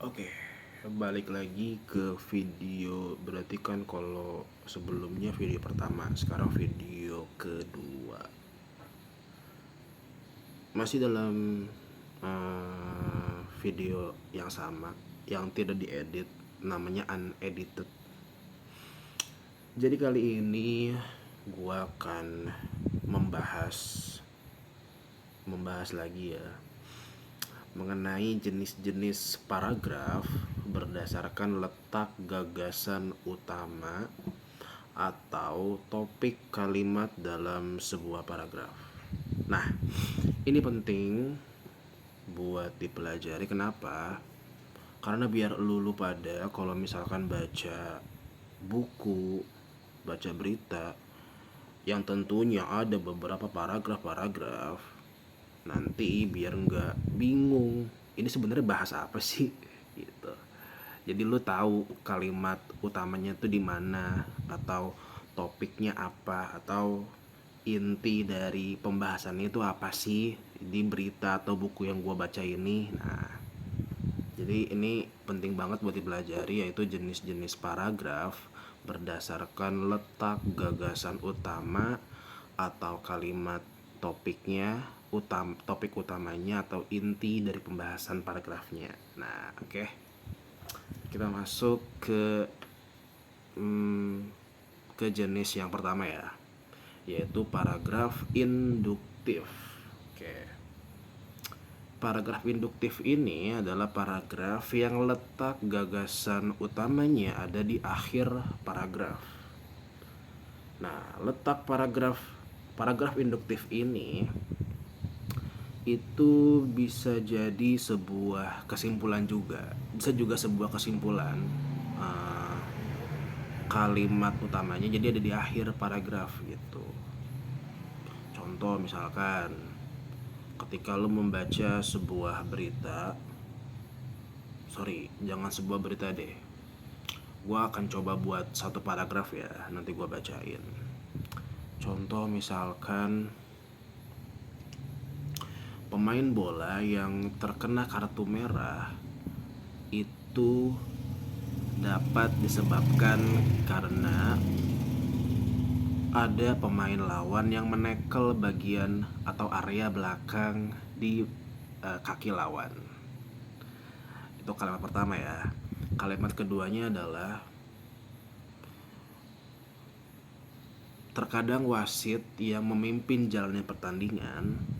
Oke, balik lagi ke video. Berarti kan kalau sebelumnya video pertama, sekarang video kedua. Masih dalam video yang sama, yang tidak diedit, namanya unedited. Jadi kali ini gua akan membahas membahas lagi ya mengenai jenis-jenis paragraf berdasarkan letak gagasan utama atau topik kalimat dalam sebuah paragraf. Nah, ini penting buat dipelajari. Kenapa? Karena biar lu pada kalau misalkan baca buku, baca berita yang tentunya ada beberapa paragraf-paragraf, nanti biar nggak bingung ini sebenarnya bahas apa sih gitu. Jadi lu tahu kalimat utamanya tuh di mana, atau topiknya apa, atau inti dari pembahasannya itu apa sih di berita atau buku yang gua baca ini. Nah, jadi ini penting banget buat dipelajari, yaitu jenis-jenis paragraf berdasarkan letak gagasan utama atau kalimat topiknya, topik utamanya atau inti dari pembahasan paragrafnya. Nah, oke. Kita masuk ke jenis yang pertama ya, yaitu paragraf induktif. Oke. Paragraf induktif ini adalah paragraf yang letak gagasan utamanya ada di akhir paragraf. Nah, letak paragraf induktif ini itu bisa jadi sebuah kesimpulan juga, bisa juga sebuah kesimpulan eh, kalimat utamanya jadi ada di akhir paragraf gitu. Contoh misalkan ketika lo membaca sebuah berita, jangan sebuah berita deh, gua akan coba buat satu paragraf ya, nanti gua bacain. Contoh misalkan pemain bola yang terkena kartu merah itu dapat disebabkan karena ada pemain lawan yang menekel bagian atau area belakang di kaki lawan. Itu kalimat pertama ya. Kalimat keduanya adalah terkadang wasit yang memimpin jalannya pertandingan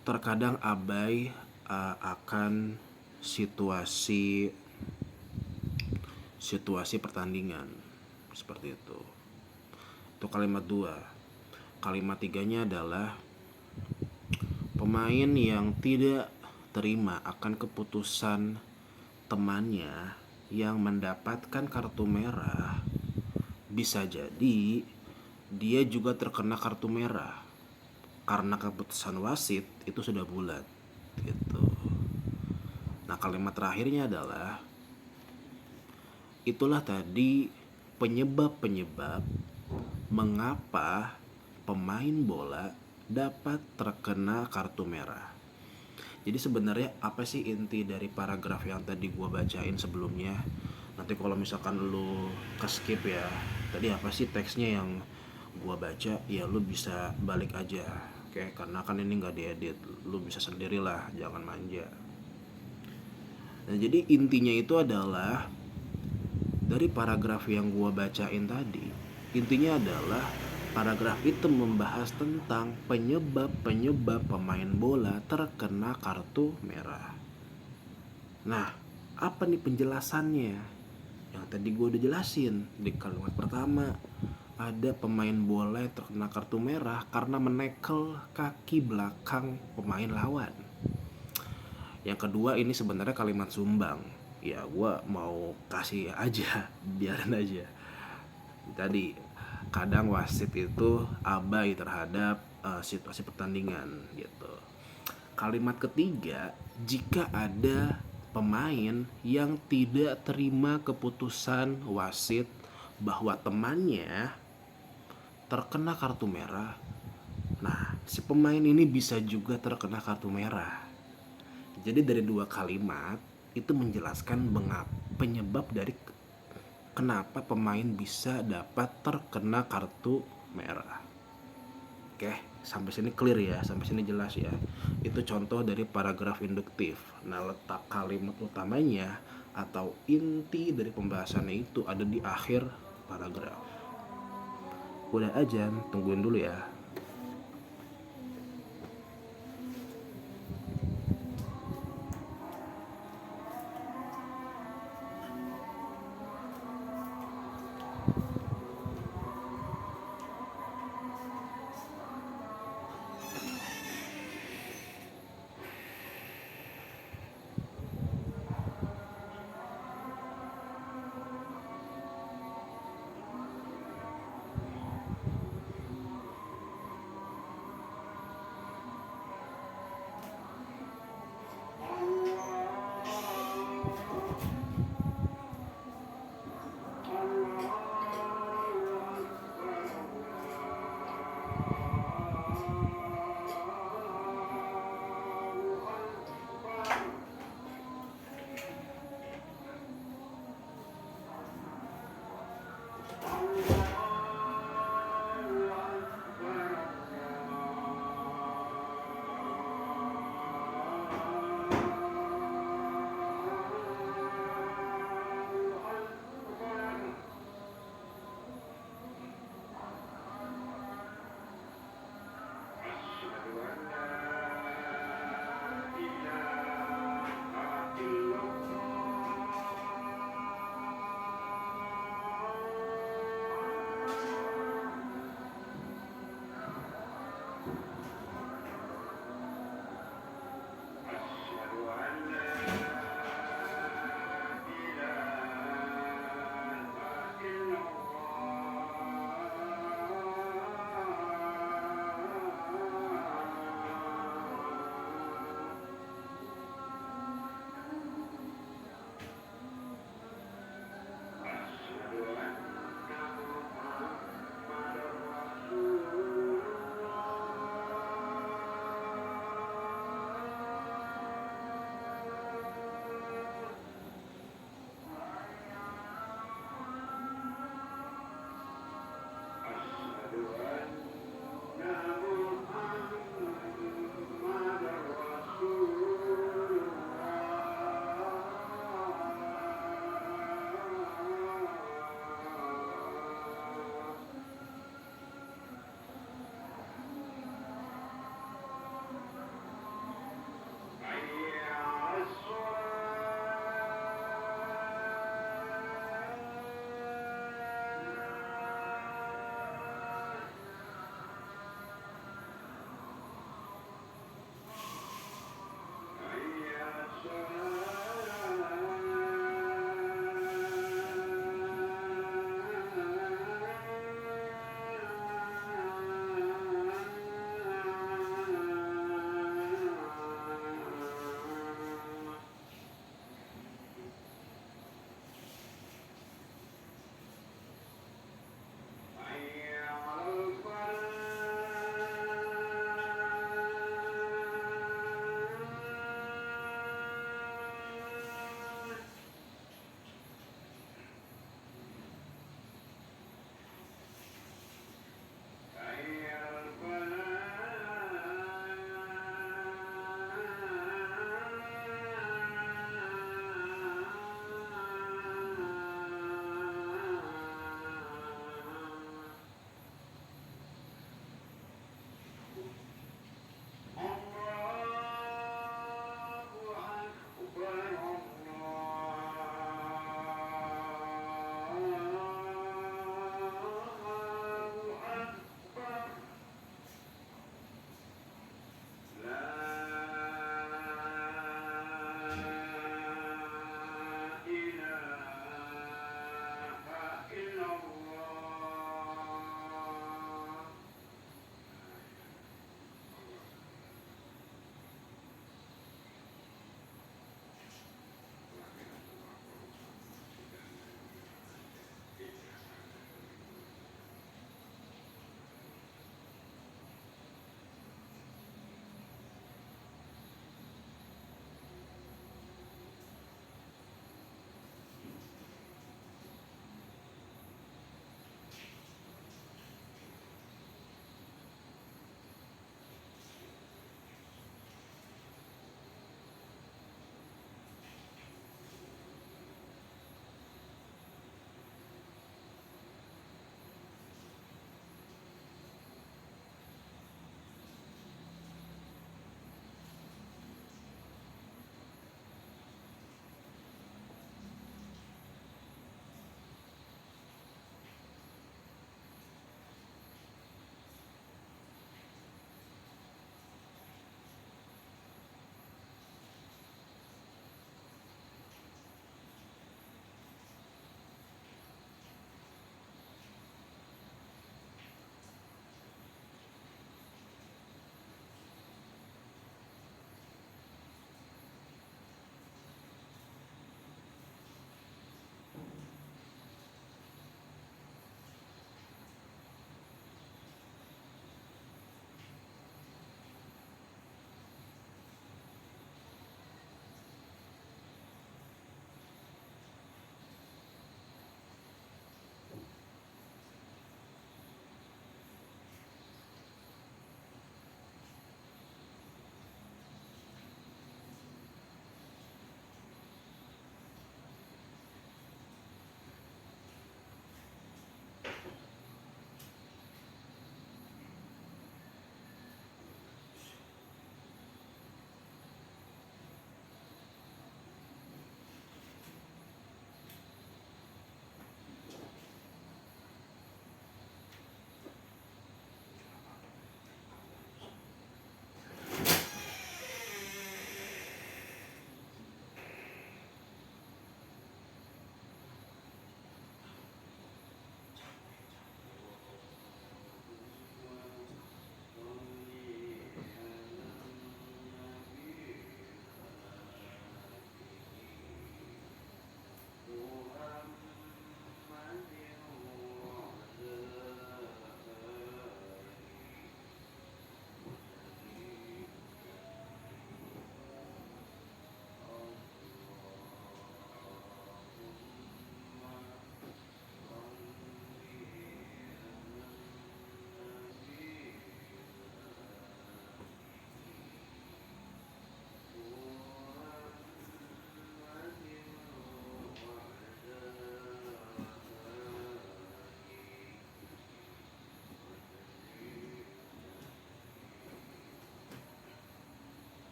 terkadang abai akan situasi pertandingan seperti itu. Itu kalimat dua. Kalimat tiganya adalah pemain yang tidak terima akan keputusan temannya yang mendapatkan kartu merah, bisa jadi dia juga terkena kartu merah karena keputusan wasit itu sudah bulat gitu. Nah, kalimat terakhirnya adalah itulah tadi penyebab-penyebab mengapa pemain bola dapat terkena kartu merah. Jadi sebenarnya apa sih inti dari paragraf yang tadi gua bacain sebelumnya? Nanti kalau misalkan lu ke-skip ya, tadi apa sih teksnya yang gua baca, ya lu bisa balik aja. Oke, karena kan ini nggak diedit, lu bisa sendirilah, jangan manja. Nah, jadi intinya itu adalah dari paragraf yang gua bacain tadi, intinya adalah paragraf itu membahas tentang penyebab-penyebab pemain bola terkena kartu merah. Nah, apa nih penjelasannya? Yang tadi gue udah jelasin di kalimat pertama. Ada pemain bola yang terkena kartu merah karena menekel kaki belakang pemain lawan. Yang kedua ini sebenarnya kalimat sumbang. Ya gue mau kasih aja, biarin aja. Tadi kadang wasit itu abai terhadap situasi pertandingan gitu. Kalimat ketiga, jika ada pemain yang tidak terima keputusan wasit bahwa temannya terkena kartu merah, nah si pemain ini bisa juga terkena kartu merah. Jadi dari dua kalimat itu menjelaskan penyebab dari kenapa pemain bisa dapat terkena kartu merah. Oke, sampai sini clear ya, sampai sini jelas ya. Itu contoh dari paragraf induktif. Nah, letak kalimat utamanya atau inti dari pembahasannya itu ada di akhir paragraf. Udah ajan, tungguin dulu ya.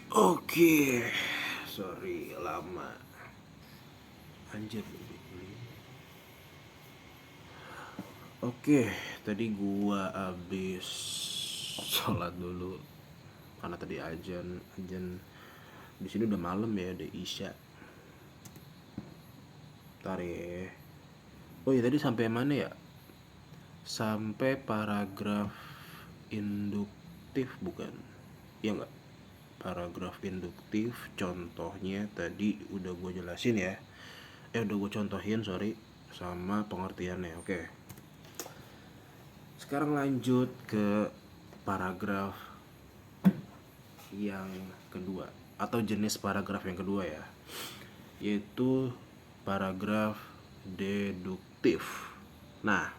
Oke, sorry lama. Anjir. Oke, tadi gua abis sholat dulu karena tadi ajan di sini udah malam ya, udah isya. Ntar ya. Oh ya, tadi sampai mana ya? Sampai paragraf induktif bukan? Ya enggak? Paragraf induktif contohnya tadi udah gue jelasin ya. Udah gue contohin, sorry, sama pengertiannya. Oke. Sekarang lanjut ke paragraf yang kedua atau jenis paragraf yang kedua ya, yaitu paragraf deduktif. Nah,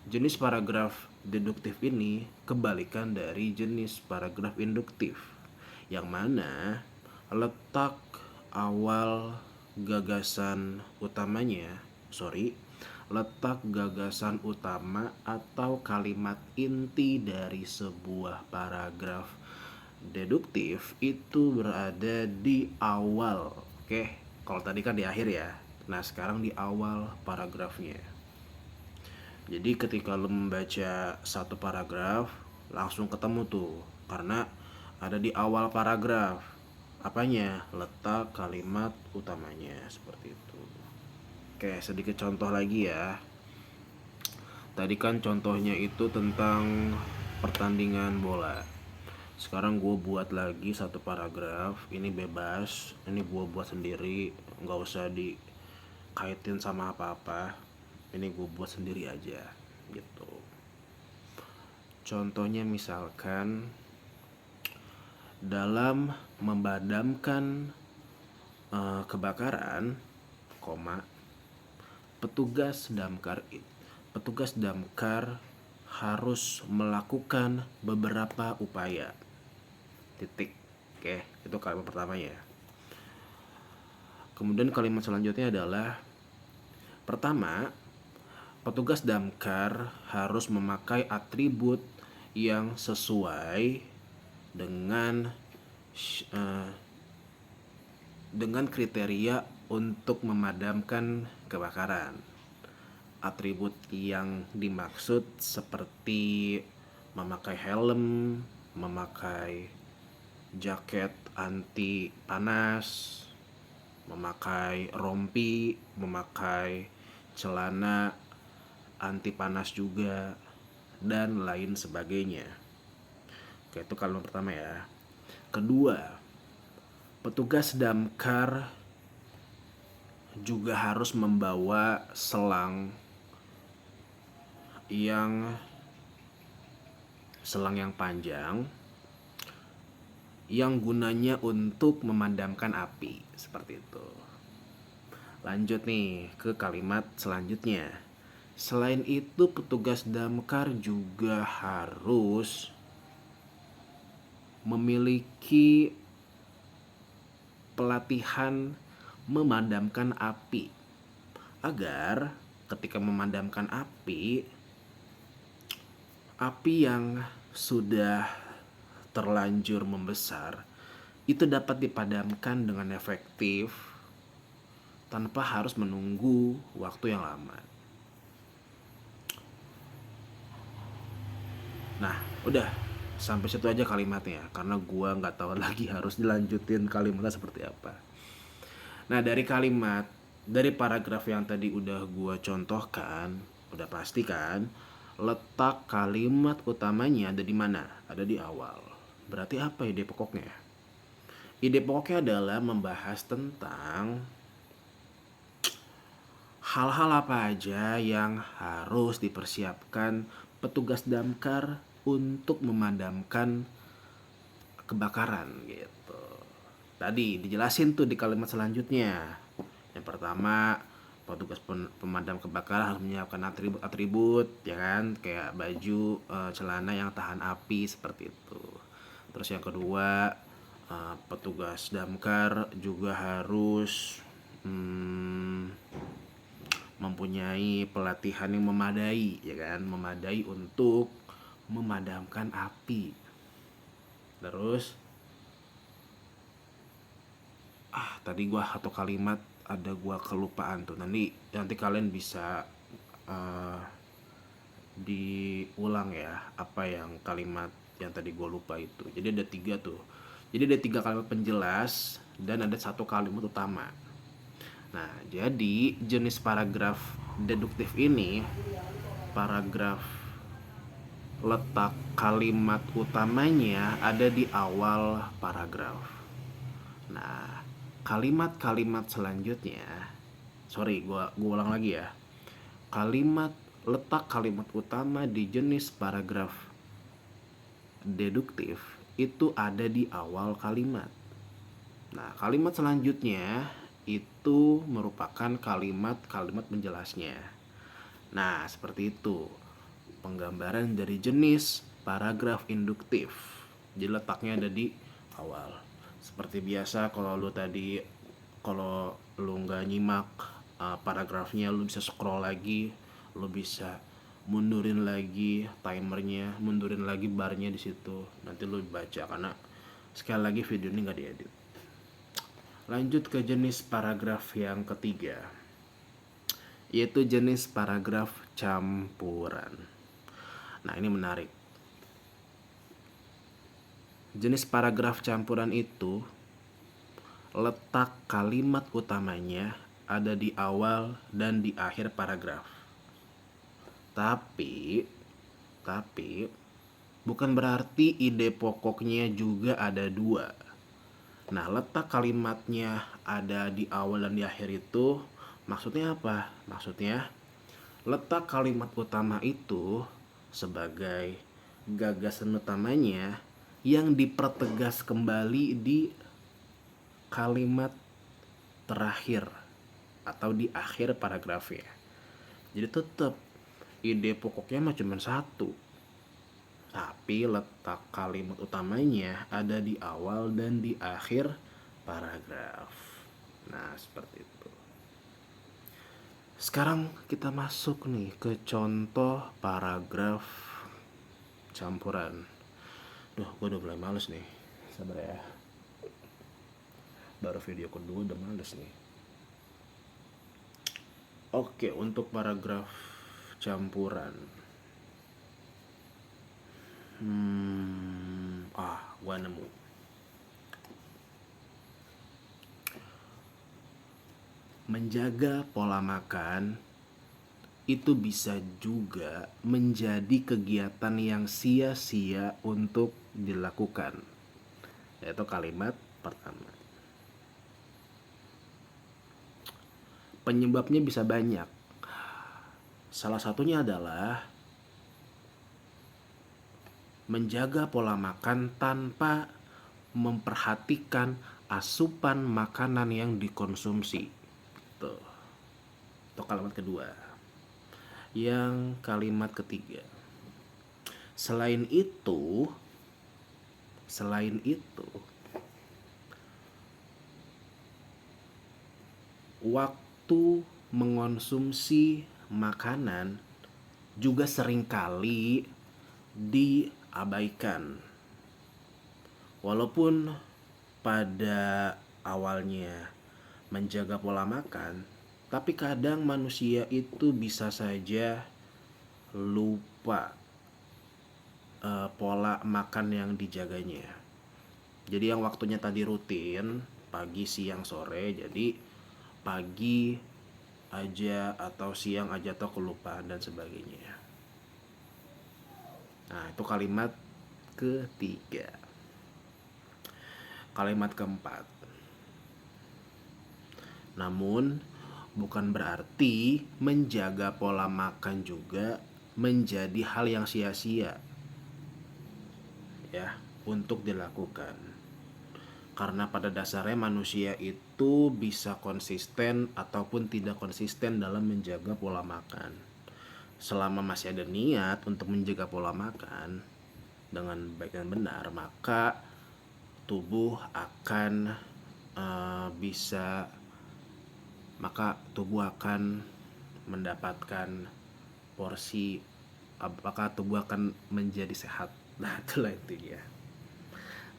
jenis paragraf deduktif ini kebalikan dari jenis paragraf induktif, yang mana letak awal gagasan utamanya, letak gagasan utama atau kalimat inti dari sebuah paragraf deduktif itu berada di awal. Oke, kalau tadi kan di akhir ya. Nah, sekarang di awal paragrafnya. Jadi ketika lo membaca satu paragraf, langsung ketemu tuh, karena ada di awal paragraf. Apanya? Letak kalimat utamanya, seperti itu. Oke, sedikit contoh lagi ya. Tadi kan contohnya itu tentang pertandingan bola. Sekarang gue buat lagi satu paragraf. Ini bebas, ini gue buat sendiri, nggak usah dikaitin sama apa-apa. Ini gue buat sendiri aja gitu. Contohnya misalkan dalam memadamkan kebakaran, petugas damkar harus melakukan beberapa upaya. Titik. Oke, itu kalimat pertamanya. Kemudian kalimat selanjutnya adalah, pertama, petugas damkar harus memakai atribut yang sesuai dengan kriteria untuk memadamkan kebakaran. Atribut yang dimaksud seperti memakai helm, memakai jaket anti panas, memakai rompi, memakai celana anti panas juga, dan lain sebagainya. Oke, itu kalimat pertama ya. Kedua, petugas damkar juga harus membawa selang yang panjang yang gunanya untuk memadamkan api, seperti itu. Lanjut nih ke kalimat selanjutnya. Selain itu, petugas damkar juga harus memiliki pelatihan memadamkan api, agar ketika memadamkan api yang sudah terlanjur membesar itu dapat dipadamkan dengan efektif tanpa harus menunggu waktu yang lama. Nah, udah sampai situ aja kalimatnya, karena gua nggak tahu lagi harus dilanjutin kalimatnya seperti apa. Nah, dari paragraf yang tadi udah gua contohkan, udah pasti kan letak kalimat utamanya ada di mana? Ada di awal. Berarti apa ide pokoknya? Ide pokoknya adalah membahas tentang hal-hal apa aja yang harus dipersiapkan petugas damkar untuk memadamkan kebakaran gitu. Tadi dijelasin tuh di kalimat selanjutnya. Yang pertama, petugas pemadam kebakaran harus menyiapkan atribut-atribut, ya kan, kayak baju, celana yang tahan api, seperti itu. Terus yang kedua, petugas damkar juga harus mempunyai pelatihan yang memadai, ya kan, memadai untuk memadamkan api. Terus tadi gua satu kalimat ada gua kelupaan tuh. Nanti kalian bisa diulang ya apa yang kalimat yang tadi gue lupa itu. Jadi ada 3 tuh. Jadi ada 3 kalimat penjelas dan ada 1 kalimat utama. Nah, jadi jenis paragraf deduktif ini, paragraf letak kalimat utamanya ada di awal paragraf. Nah, kalimat-kalimat selanjutnya, gue ulang lagi ya. Letak kalimat utama di jenis paragraf deduktif itu ada di awal kalimat. Nah, kalimat selanjutnya itu merupakan kalimat-kalimat penjelasnya. Nah, seperti itu penggambaran dari jenis paragraf induktif. Jadi letaknya ada di awal. Seperti biasa kalau lu nggak nyimak paragrafnya, lu bisa scroll lagi, lu bisa mundurin lagi timernya, mundurin lagi barnya di situ. Nanti lu baca karena sekali lagi video ini nggak diedit. Lanjut ke jenis paragraf yang ketiga, yaitu jenis paragraf campuran. Nah, ini menarik. Jenis paragraf campuran itu letak kalimat utamanya ada di awal dan di akhir paragraf. Tapi bukan berarti ide pokoknya juga ada 2. Nah, letak kalimatnya ada di awal dan di akhir itu maksudnya apa? Maksudnya letak kalimat utama itu sebagai gagasan utamanya yang dipertegas kembali di kalimat terakhir atau di akhir paragrafnya. Jadi tetap ide pokoknya mah cuma 1, tapi letak kalimat utamanya ada di awal dan di akhir paragraf. Nah, seperti itu. Sekarang kita masuk nih ke contoh paragraf campuran. Duh, gue udah mulai males nih. Sabar ya. Baru video kedua udah males nih. Oke, untuk paragraf campuran. Gue nemu. Menjaga pola makan itu bisa juga menjadi kegiatan yang sia-sia untuk dilakukan. Yaitu kalimat pertama. Penyebabnya bisa banyak. Salah satunya adalah menjaga pola makan tanpa memperhatikan asupan makanan yang dikonsumsi. Tuh. Itu kalimat kedua. Yang kalimat ketiga. Selain itu, waktu mengonsumsi makanan juga seringkali diabaikan. Walaupun pada awalnya menjaga pola makan, tapi kadang manusia itu bisa saja lupa pola makan yang dijaganya. Jadi yang waktunya tadi rutin pagi, siang, sore, jadi pagi aja atau siang aja atau kelupaan dan sebagainya. Nah, itu kalimat ketiga. Kalimat keempat. Namun bukan berarti menjaga pola makan juga menjadi hal yang sia-sia ya untuk dilakukan. Karena pada dasarnya manusia itu bisa konsisten ataupun tidak konsisten dalam menjaga pola makan. Selama masih ada niat untuk menjaga pola makan dengan baik dan benar, maka tubuh akan mendapatkan porsi, apakah tubuh akan menjadi sehat. Nah, itulah intinya.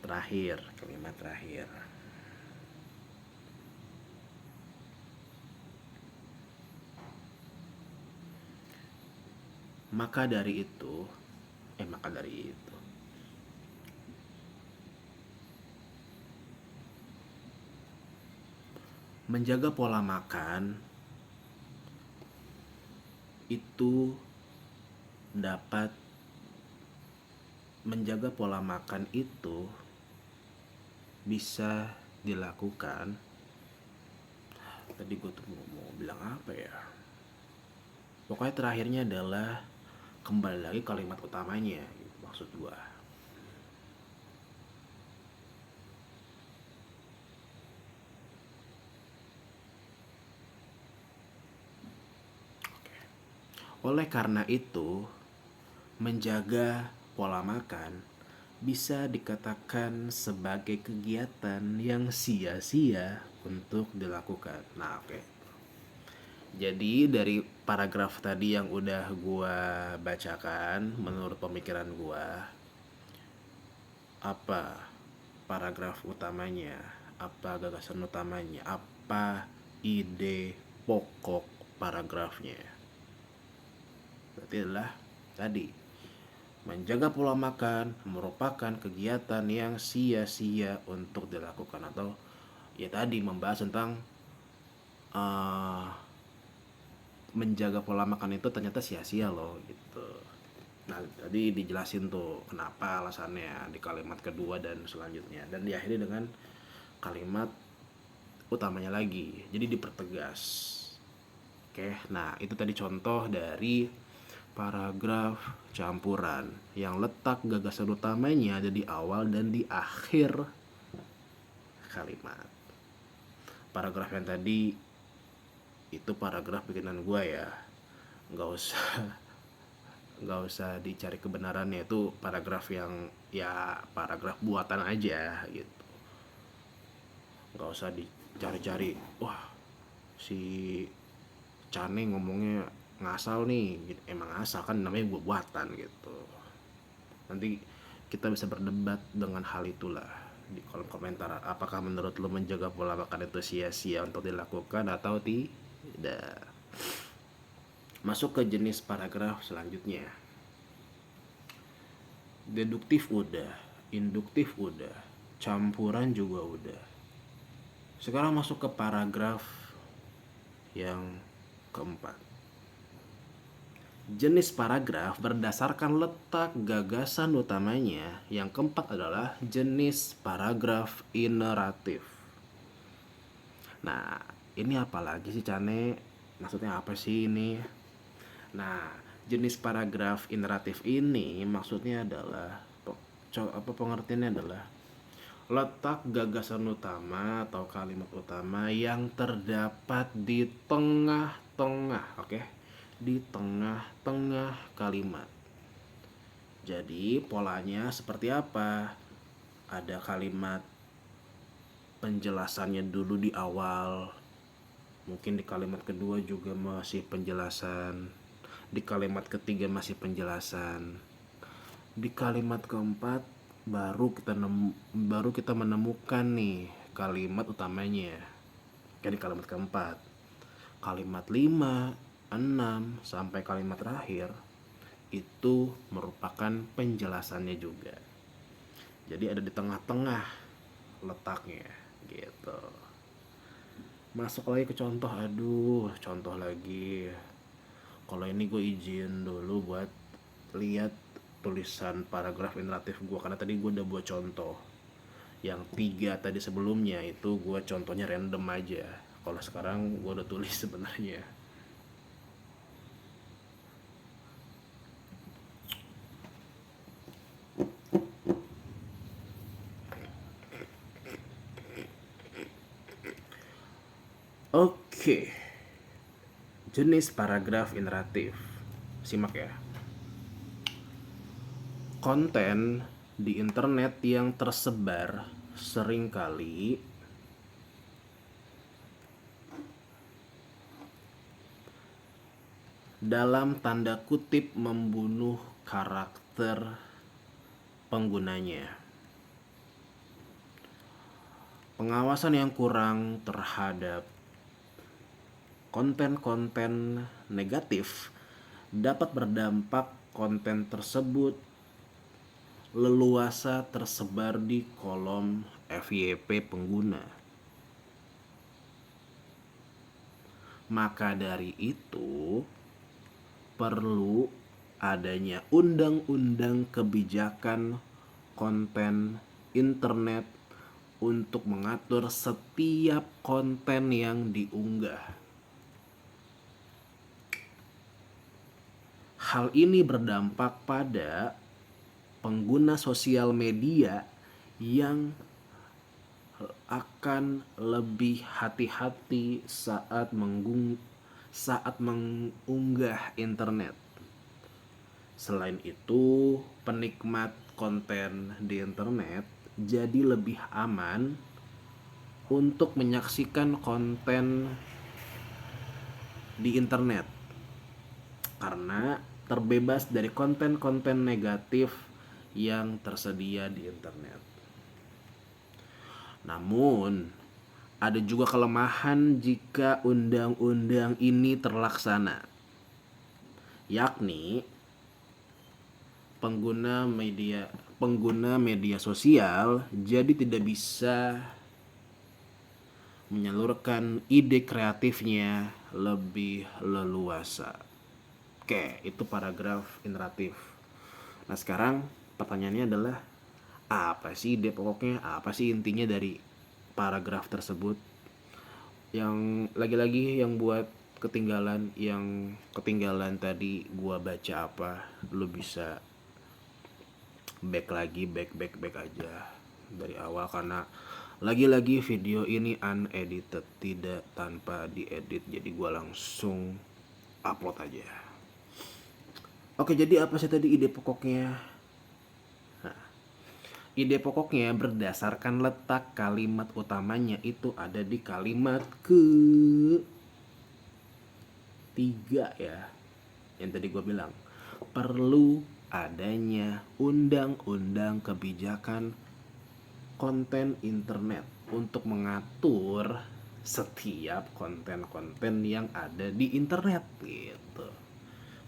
Kalimat terakhir. Maka dari itu, maka dari itu, menjaga pola makan itu dapat menjaga pola makan itu bisa dilakukan. Tadi gue tuh mau bilang apa ya? Pokoknya terakhirnya adalah kembali lagi kalimat utamanya, gitu, maksud gue. Oleh karena itu, menjaga pola makan bisa dikatakan sebagai kegiatan yang sia-sia untuk dilakukan. Nah, oke. Jadi dari paragraf tadi yang udah gua bacakan, menurut pemikiran gua, apa paragraf utamanya, apa gagasan utamanya, apa ide pokok paragrafnya. Berarti adalah tadi, menjaga pola makan merupakan kegiatan yang sia-sia untuk dilakukan, atau ya tadi membahas tentang uh, menjaga pola makan itu ternyata sia-sia loh gitu. Nah tadi dijelasin tuh kenapa alasannya di kalimat kedua dan selanjutnya, dan diakhiri dengan kalimat utamanya lagi, jadi dipertegas. Oke, nah itu tadi contoh dari paragraf campuran yang letak gagasan utamanya ada di awal dan di akhir kalimat. Paragraf yang tadi itu paragraf bikinan gue ya, nggak usah nggak usah dicari kebenarannya, itu paragraf yang ya paragraf buatan aja gitu, nggak usah dicari-cari. Wah, si Cane ngomongnya ngasal nih gitu. Emang ngasal kan, namanya buatan gitu. Nanti kita bisa berdebat dengan hal itulah di kolom komentar. Apakah menurut lo menjaga pola makan itu sia-sia untuk dilakukan atau tidak? Masuk ke jenis paragraf selanjutnya. Deduktif udah, induktif udah, campuran juga udah. Sekarang masuk ke paragraf yang keempat. Jenis paragraf berdasarkan letak gagasan utamanya. Yang keempat adalah jenis paragraf ineratif. Nah, ini apa lagi sih Cane? Maksudnya apa sih ini? Nah, jenis paragraf ineratif ini maksudnya adalah pengertiannya adalah letak gagasan utama atau kalimat utama yang terdapat di tengah-tengah, oke? Di tengah-tengah kalimat. Jadi polanya seperti apa? Ada kalimat penjelasannya dulu di awal, mungkin di kalimat kedua juga masih penjelasan, di kalimat ketiga masih penjelasan, di kalimat keempat baru kita menemukan nih kalimat utamanya. Kayak di kalimat keempat, kalimat 5, 6 sampai kalimat terakhir itu merupakan penjelasannya juga. Jadi ada di tengah-tengah letaknya gitu. Masuk lagi ke contoh. Contoh lagi. Kalau ini gue izin dulu buat lihat tulisan paragraf ineratif gue, karena tadi gue udah buat contoh. Yang 3 tadi sebelumnya itu gue contohnya random aja. Kalau sekarang gue udah tulis sebenarnya. Oke. Jenis paragraf ineratif. Simak ya. Konten di internet yang tersebar seringkali dalam tanda kutip membunuh karakter penggunanya. Pengawasan yang kurang terhadap konten-konten negatif dapat berdampak konten tersebut leluasa tersebar di kolom FYP pengguna. Maka dari itu, perlu adanya undang-undang kebijakan konten internet untuk mengatur setiap konten yang diunggah. Hal ini berdampak pada pengguna sosial media yang akan lebih hati-hati saat mengunggah internet. Selain itu, penikmat konten di internet jadi lebih aman untuk menyaksikan konten di internet karena terbebas dari konten-konten negatif yang tersedia di internet. Namun, ada juga kelemahan jika undang-undang ini terlaksana, yakni pengguna media sosial jadi tidak bisa menyalurkan ide kreatifnya lebih leluasa. Oke, itu paragraf iteratif. Nah, sekarang pertanyaannya adalah apa sih ide pokoknya, apa sih intinya dari paragraf tersebut? Yang lagi-lagi yang buat yang ketinggalan tadi gua baca apa, lu bisa back aja dari awal karena lagi-lagi video ini unedited, tidak tanpa diedit, jadi gua langsung upload aja. Oke, jadi apa sih tadi ide pokoknya? Nah, ide pokoknya berdasarkan letak kalimat utamanya itu ada di kalimat ketiga ya. Yang tadi gue bilang, perlu adanya undang-undang kebijakan konten internet untuk mengatur setiap konten-konten yang ada di internet gitu.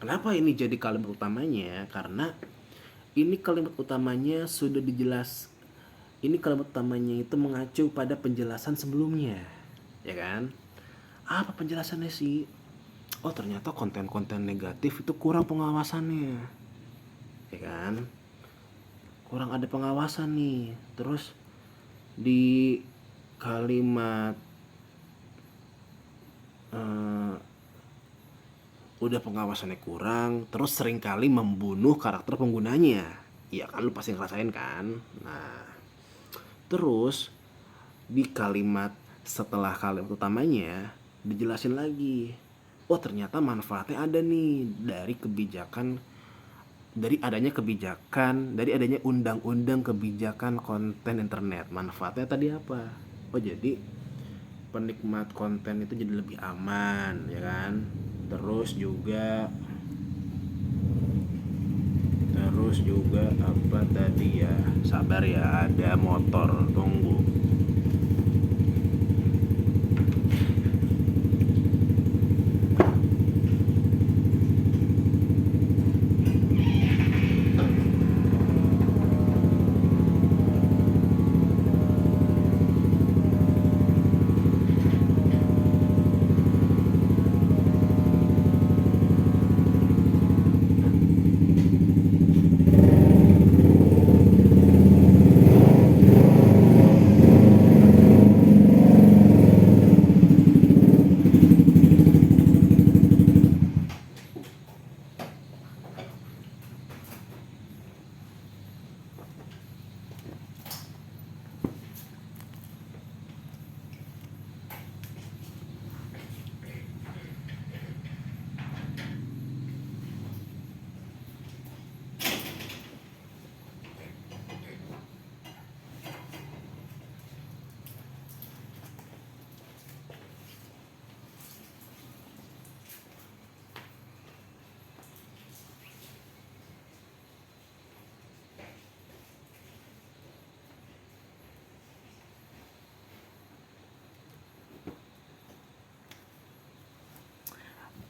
Kenapa ini jadi kalimat utamanya? Karena ini kalimat utamanya ini kalimat utamanya itu mengacu pada penjelasan sebelumnya, ya kan? Apa penjelasannya sih? Oh, ternyata konten-konten negatif itu kurang pengawasannya, ya kan? Kurang ada pengawasan nih. Terus di kalimat udah pengawasannya kurang, terus seringkali membunuh karakter penggunanya. Iya kan, lu pasti ngerasain kan? Nah, terus di kalimat setelah kalimat utamanya dijelasin lagi. Oh, ternyata manfaatnya ada nih dari adanya undang-undang kebijakan konten internet. Manfaatnya tadi apa? Oh, jadi penikmat konten itu jadi lebih aman, ya kan? Terus juga apa tadi ya? Sabar ya, ada motor, tunggu.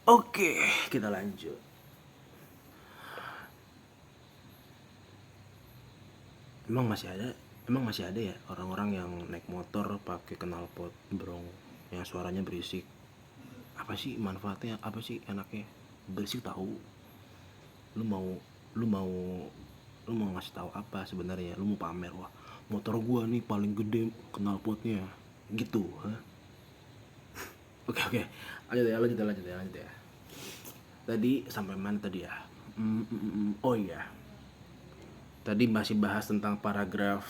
Oke, kita lanjut. emang masih ada ya orang-orang yang naik motor pakai knalpot brong yang suaranya berisik. Apa sih manfaatnya, apa sih enaknya berisik tahu? Lu mau lu mau lu mau ngasih tahu apa sebenarnya? Lu mau pamer, wah motor gua nih paling gede knalpotnya gitu, hah? Oke, lanjut ya. Tadi sampai mana tadi ya? Oh iya, tadi masih bahas tentang paragraf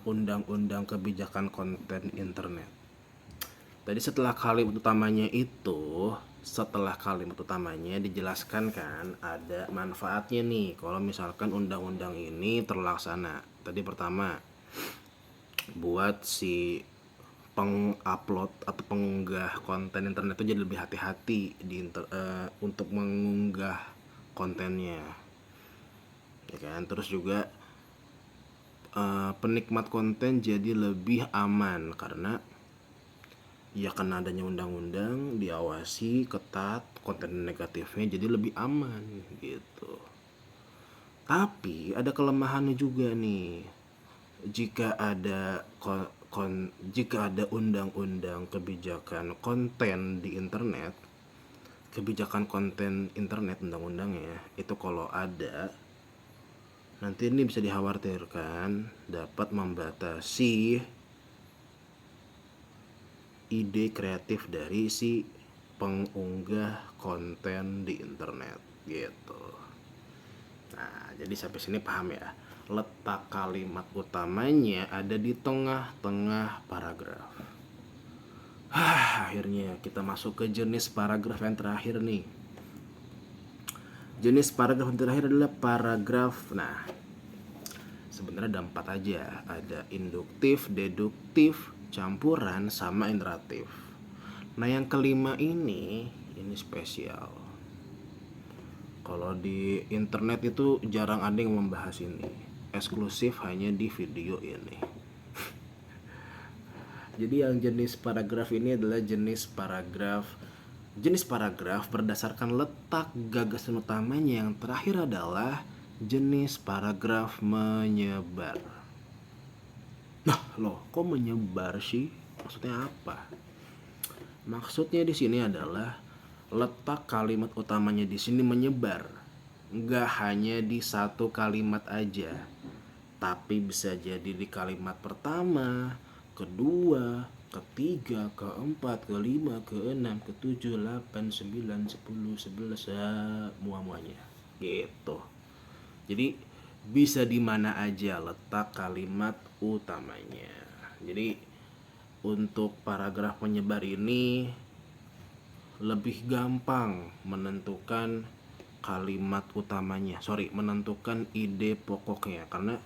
undang-undang kebijakan konten internet. Tadi setelah kalimat utamanya dijelaskan kan ada manfaatnya nih kalau misalkan undang-undang ini terlaksana. Tadi pertama, buat si pengupload atau pengunggah konten internet itu jadi lebih hati-hati untuk mengunggah kontennya, ya kan. Terus juga penikmat konten jadi lebih aman karena ya karena adanya undang-undang diawasi ketat, konten negatifnya jadi lebih aman gitu. Tapi ada kelemahannya juga nih. Jika ada undang-undang kebijakan konten di internet, kebijakan konten internet undang-undangnya itu kalau ada, nanti ini bisa dikhawatirkan dapat membatasi ide kreatif dari si pengunggah konten di internet gitu. Nah, jadi sampai sini paham ya. Letak kalimat utamanya ada di tengah-tengah paragraf. Akhirnya kita masuk ke jenis paragraf yang terakhir nih. Jenis paragraf yang terakhir adalah paragraf. Nah, sebenarnya ada 4 aja. Ada induktif, deduktif, campuran, sama interatif. Nah, yang kelima ini spesial. Kalau di internet itu jarang ada yang membahas ini. Eksklusif hanya di video ini. Jadi yang jenis paragraf ini adalah jenis paragraf berdasarkan letak gagasan utamanya yang terakhir adalah jenis paragraf menyebar. Nah, loh, kok menyebar sih? Maksudnya apa? Maksudnya di sini adalah letak kalimat utamanya di sini menyebar. Nggak hanya di satu kalimat aja, tapi bisa jadi di kalimat pertama, kedua, ketiga, keempat, kelima, keenam, ketujuh, 8, 9, 10, 11, muanya gitu. Jadi bisa di mana aja letak kalimat utamanya. Jadi untuk paragraf penyebar ini lebih gampang menentukan menentukan ide pokoknya, karena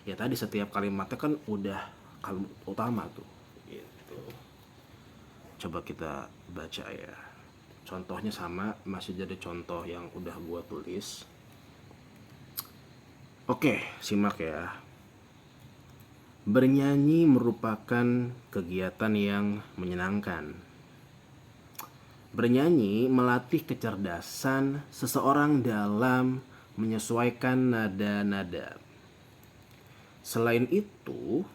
ya tadi setiap kalimatnya kan udah kalimat utama tuh gitu. Coba kita baca ya. Contohnya sama, masih jadi contoh yang udah gua tulis. Oke, simak ya. Bernyanyi merupakan kegiatan yang menyenangkan. Bernyanyi melatih kecerdasan seseorang dalam menyesuaikan nada-nada. Selain itu,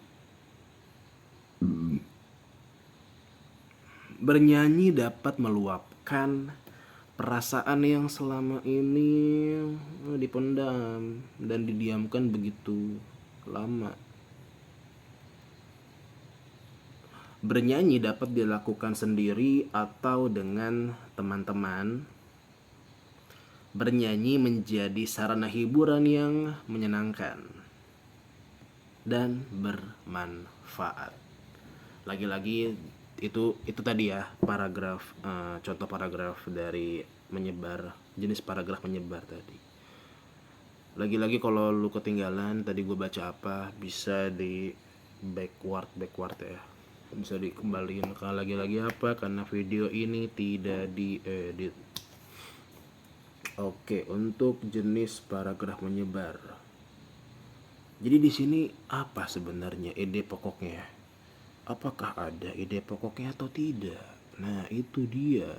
bernyanyi dapat meluapkan perasaan yang selama ini dipendam dan didiamkan begitu lama. Bernyanyi dapat dilakukan sendiri atau dengan teman-teman. Bernyanyi menjadi sarana hiburan yang menyenangkan dan bermanfaat. Lagi-lagi itu tadi ya paragraf, contoh paragraf dari menyebar, jenis paragraf menyebar tadi. Lagi-lagi kalau lu ketinggalan tadi gue baca apa, bisa di backward ya, bisa dikembaliin. Lagi-lagi apa, karena video ini tidak diedit. Oke, untuk jenis paragraf menyebar. Jadi di sini apa sebenarnya ide pokoknya? Apakah ada ide pokoknya atau tidak? Nah, itu dia.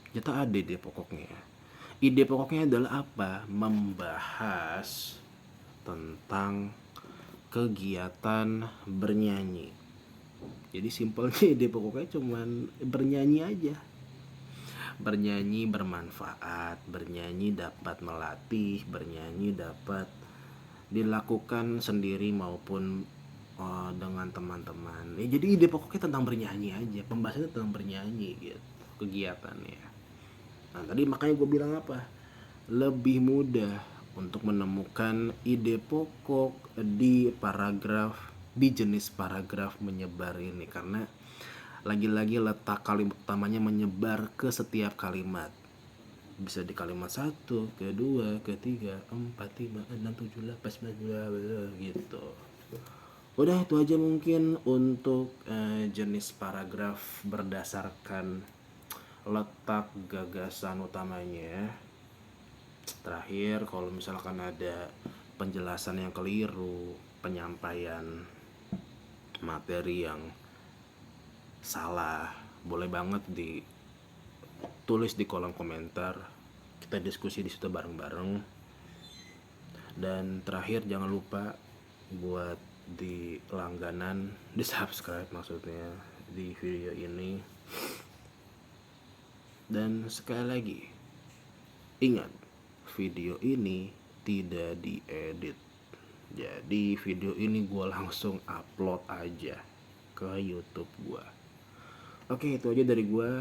Ternyata ada ide pokoknya. Ide pokoknya adalah apa? Membahas tentang kegiatan bernyanyi. Jadi simpelnya ide pokoknya cuman bernyanyi aja. Bernyanyi bermanfaat, bernyanyi dapat melatih, bernyanyi dapat dilakukan sendiri maupun dengan teman-teman. Jadi ide pokoknya tentang bernyanyi aja, pembahasannya tentang bernyanyi gitu, kegiatannya. Nah tadi makanya gue bilang apa? Lebih mudah untuk menemukan ide pokok di jenis paragraf menyebar ini karena lagi-lagi letak kalimat utamanya menyebar ke setiap kalimat. Bisa di kalimat 1, kedua, ketiga, 4, 5, 6, 7, 8, 9 gitu. Udah itu aja mungkin untuk jenis paragraf berdasarkan letak gagasan utamanya. Terakhir kalau misalkan ada penjelasan yang keliru, penyampaian materi yang salah, boleh banget ditulis di kolom komentar. Kita diskusi di situ bareng-bareng. Dan terakhir jangan lupa buat di langganan, di subscribe maksudnya di video ini. Dan sekali lagi, ingat, video ini tidak diedit. Jadi video ini gue langsung upload aja ke YouTube gue. Oke, itu aja dari gue.